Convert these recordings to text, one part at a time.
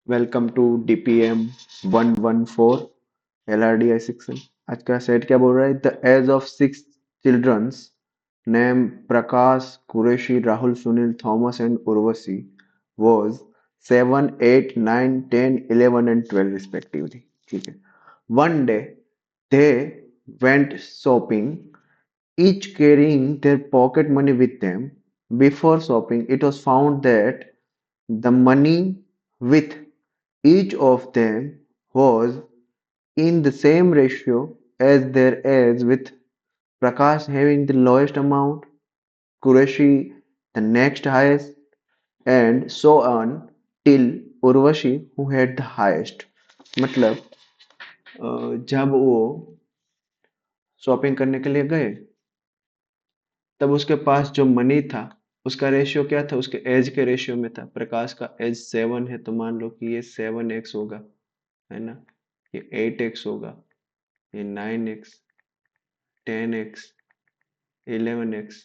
Welcome to DPM 114 LRDI section. आज का set क्या बोल रहा है? The age of 6 childrens name Prakash, Qureshi, Rahul, Sunil, Thomas and Urvashi was 7, 8, 9, 10, 11 and 12 respectively. ठीक है। One day they went shopping, each carrying their pocket money with them. Before shopping, it was found that the money with each of them was in the same ratio as their age, with Prakash having the lowest amount, Qureshi the next highest, and so on till Urvashi who had the highest. मतलब जब वो shopping करने के लिए गए तब उसके पास जो मनी था उसका रेशियो क्या था? उसके एज के रेशियो में था। प्रकाश का एज 7 है तो मान लो कि ये 7x होगा, है ना। ये 8x होगा, ये 9x, 10x, 11x,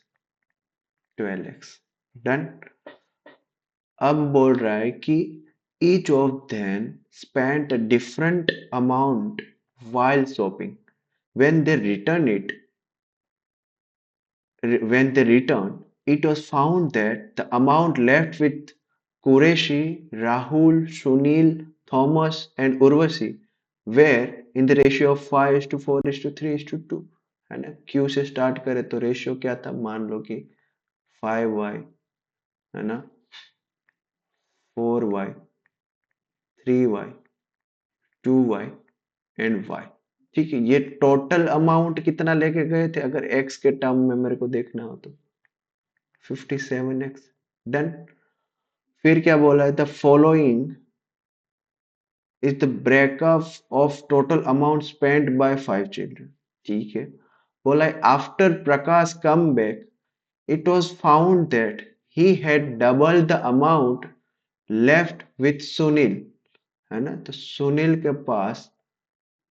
12x। Done. अब बोल रहा है कि each of them spent a different amount while shopping. When they return it, when they returned, it was found that the amount left with Qureshi, Rahul, Sunil, Thomas, and Urvasi were in the ratio of 5:4:3:2। है ना। Q से start करें तो ratio क्या था? मान लो कि 5y, है ना, 4y, 3y, 2y and y। ठीक है। ये टोटल अमाउंट कितना लेके गए थे अगर x के टर्म में मेरे को देखना हो तो? 57x। डन। फिर क्या बोला है? The following is the breakup of total amount spend by 5 children. ठीक है। बोला है after Prakash come back it was found that he had double the amount left with Sunil, है ना। तो सुनील के पास,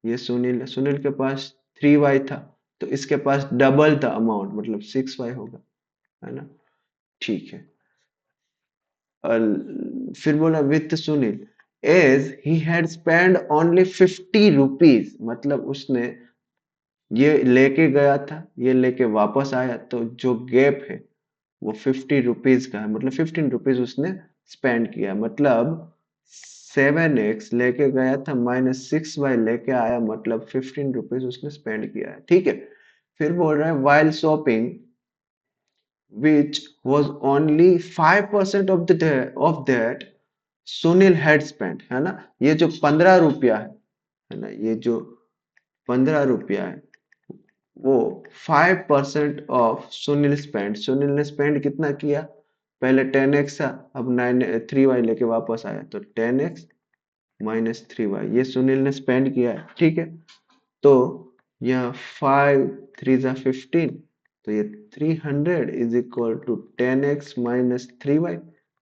ये सुनील के पास 3y था तो इसके पास डबल द अमाउंट मतलब 6y होगा, है ना। ठीक है। फिर बोला with Sunil as he had spend only 50 rupees, मतलब उसने ये लेके गया था, ये लेके वापस आया तो जो गैप है वो 50 रुपीज का है, मतलब 15 रुपीज उसने स्पेंड किया। मतलब 7x लेके गया था -6y लेके आया, मतलब 15 रुपीज उसने स्पेंड किया है। ठीक है। फिर बोल रहा है while shopping which was only 5% of that Sunil had spend, है ना। ये जो 15 रुपया है ना, ये जो 15 रुपया है वो 5% ऑफ सुनील स्पेंड। सुनील ने स्पेंड कितना किया? पहले 10x था, अब 3y लेके वापस आया तो 10x -3y ये सुनील ने स्पेंड किया है। ठीक है। तो यहाँ 5 3 15, तो ये 300 is equal to 10x -3y,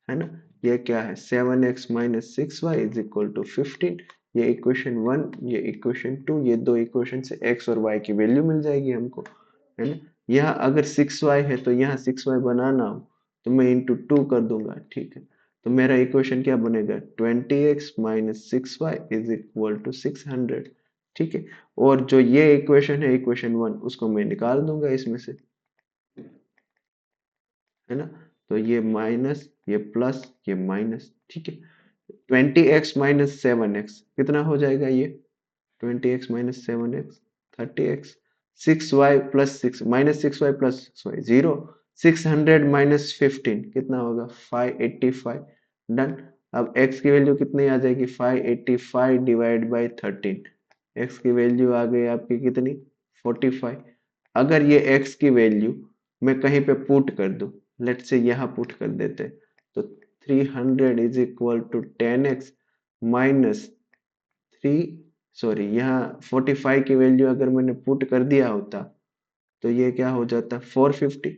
है ना। ये क्या है? 7x -6y is equal to 15। ये इक्वेशन 1, ये इक्वेशन 2, ये दो इक्वेशन से x और y की वैल्यू मिल जाएगी हमको, है ना। यहाँ अगर 6y है तो यहाँ 6y बनाना हो तो मैं इंटू 2 कर दूंगा। ठीक है। तो मेरा इक्वेशन क्या बनेगा? 20x -6y is equal to 600। ठीक है। और जो ये इक्वेशन है इक्वेशन 1 उसको मैं निकाल दूंगा इसमें से, है ना। तो ये माइनस, ये प्लस, ये माइनस। ठीक है। 20x -7x कितना हो जाएगा? ये 20x -7x 30x, 6y plus 6 -6y plus 6y 0, 600 -15 कितना होगा? 585। डन। अब x की वैल्यू कितनी आ जाएगी? 585 डिवाइड बाई 13। x की वैल्यू आ गई आपकी कितनी? 45। अगर ये x की वैल्यू मैं कहीं पे पुट कर दूं, लेट से यहाँ पुट कर देते तो 300 is equal to 10x minus 3, sorry यहाँ 45 की वैल्यू अगर मैंने पुट कर दिया होता तो ये क्या हो जाता? 450,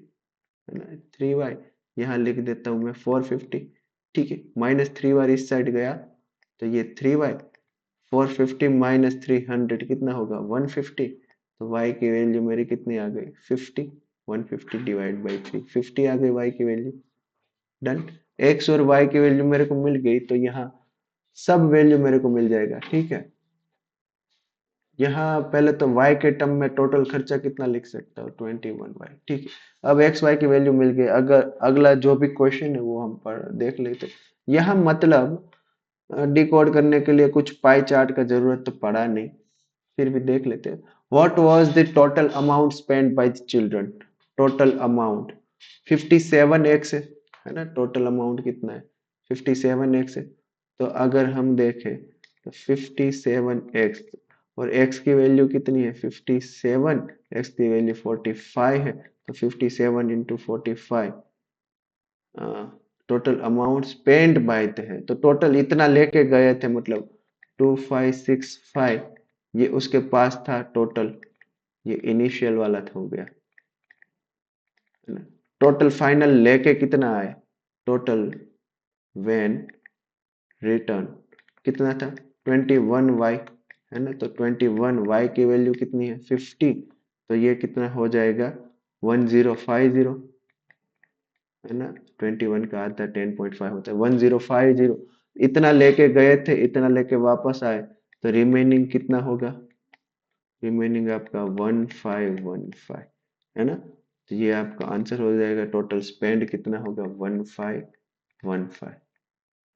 है ना। 3y यहाँ लिख देता हूँ मैं 450। ठीक है। -3y इस साइड गया तो ये 3y, 450 -300 कितना होगा? 150। तो y की वैल्यू मेरी कितनी आ गई? 50। 150 डिवाइड बाई 3, 50 आ गई y की वैल्यू। डन। x और y की वैल्यू मेरे को मिल गई तो यहाँ सब वैल्यू मेरे को मिल जाएगा। ठीक है, यहाँ पहले तो y के टर्म में टोटल खर्चा कितना लिख सकता हूँ, 21y। ठीक है, अब x y की वैल्यू मिल गई। अगर अगला जो भी क्वेश्चन है वो हम पढ़ देख लेते। यहाँ मतलब डिकोड करने के लिए कुछ पाई चार्ट का जरूरत तो पड़ा नहीं, फिर भी देख लेते हैं। What was the total amount spend by the children? Total amount 57x है ना, टोटल अमाउंट कितना है, 57x है। तो अगर हम देखें तो 57x और x की वैल्यू कितनी है 57, x की वैल्यू 45 है, तो 57 into 45 total amount spend by थे है, तो टोटल इतना लेके गए थे, मतलब 2565 ये उसके पास था टोटल, ये इनिशियल वाला था, हो गया है ना। टोटल फाइनल लेके कितना आया, टोटल व्हेन रिटर्न कितना था 21y है ना, तो 21y की वैल्यू कितनी है 50, तो ये कितना हो जाएगा 1050 है ना। 21 का आधा 10.5 होता है 1050। इतना लेके गए थे, इतना लेके वापस आए, तो रिमेनिंग कितना होगा, रिमेनिंग आपका 1515 है ना। तो ये आपका आंसर हो जाएगा, टोटल स्पेंड कितना होगा 1515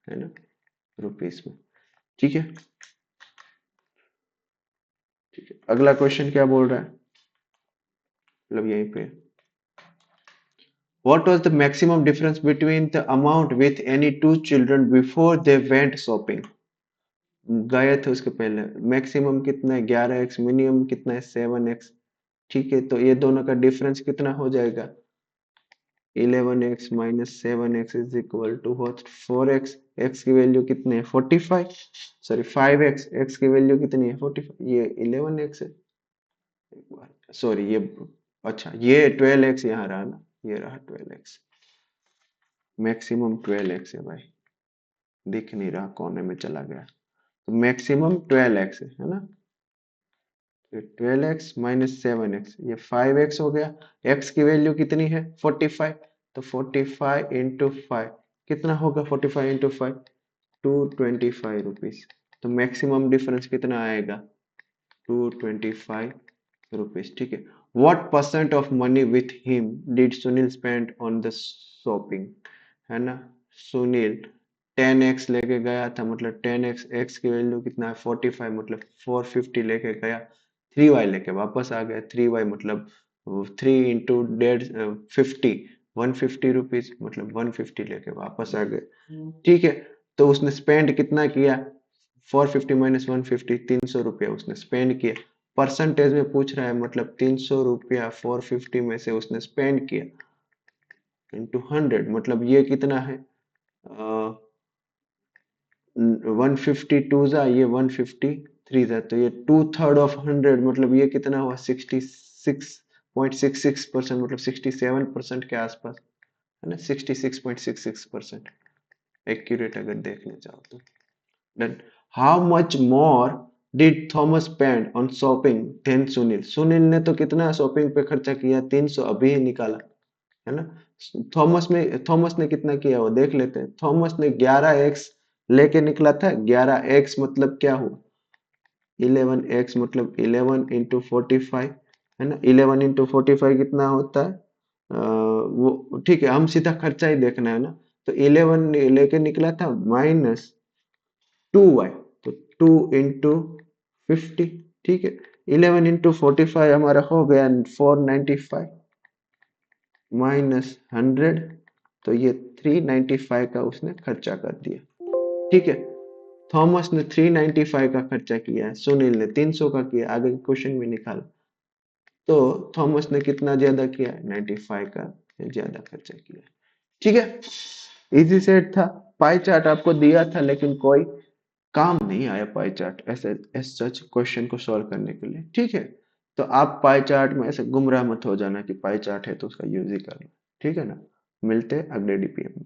है ना, रुपीस में। ठीक है, ठीक है, अगला क्वेश्चन क्या बोल रहा है, मतलब यहीं पे What was the maximum difference between the amount with any two children before they went shopping? गए थे उसके पहले, मैक्सिमम कितना है 11x, मिनिमम कितना है 7x। ठीक है, तो ये दोनों का डिफरेंस कितना हो जाएगा 11x minus 7x is equal to what 4x। x की वैल्यू कितनी है 45, सॉरी 5x, x की वैल्यू कितनी है 45, ये 11x है, सॉरी ये, अच्छा ये 12x यहाँ रहा ना, ये रहा 12x, मैक्सिमम 12x है भाई, दिख नहीं रहा कोने में चला गया, तो मैक्सिमम 12x है ना। तो 12x माइनस 7x, ये 5x हो गया। x की वैल्यू कितनी है 45, तो 45 इंटू 5 कितना होगा 45 इंटू 5 225 रुपीज। तो मैक्सिमम डिफरेंस कितना आएगा 225 रुपीज। ठीक है, what percent of money with him did Sunil spend on the shopping, है ना। सुनील 10x लेके गया था, मतलब 10x, x की वैल्यू कितना है 45, मतलब 450 लेके गया, 3y लेके वापस आ गया, 3y मतलब 3 इंटू 50 150 रुपीज, मतलब 150 लेके वापस आ गए। ठीक है, तो उसने स्पेंड कितना किया 450 माइनस 150, 300 रुपया उसने स्पेंड किया। परसेंटेज में पूछ रहा है, मतलब 300 रुपया 450 में से उसने स्पेंड किया इंटू 100, मतलब ये कितना है 152 जा, ये 153 जा, तो ये 2/3 मतलब ये कितना हुआ 66.66%, मतलब 67% के आसपास है ना, 66.66% एक्यूरेट अगर देखना चाहो तो। Then how much more did Thomas spend on shopping than Sunil? Sunil ने तो कितना शॉपिंग पे खर्चा किया 300, अभी ही निकाला है ना। थॉमस ने कितना किया वो देख लेते हैं। थॉमस ने 11x लेके निकला था, 11x मतलब क्या हुआ 11x मतलब 11 इंटू 45 है ना, 11 इंटू 45 कितना होता है वो ठीक है, हम सीधा खर्चा ही देखना है ना, तो 11 लेके निकला था माइनस 2y, तो 2 इंटू 50। ठीक है, 11 इंटू 45 हमारा हो गया 495 माइनस 100, तो ये 395 का उसने खर्चा कर दिया। ठीक है, थॉमस ने 395 का खर्चा किया है, सुनील ने 300 का किया, आगे क्वेश्चन में निकाला, तो थॉमस ने कितना ज्यादा किया 95 का ज्यादा खर्चा किया। ठीक है, इजी सेट था। पाई चार्ट आपको दिया था, लेकिन कोई काम नहीं आया पाई चार्ट ऐसे सच क्वेश्चन को सॉल्व करने के लिए। ठीक है, तो आप पाई चार्ट में ऐसे गुमराह मत हो जाना कि पाई चार्ट है तो उसका यूज ही करना। ठीक है ना, मिलते हैं अगले डीपीएम में।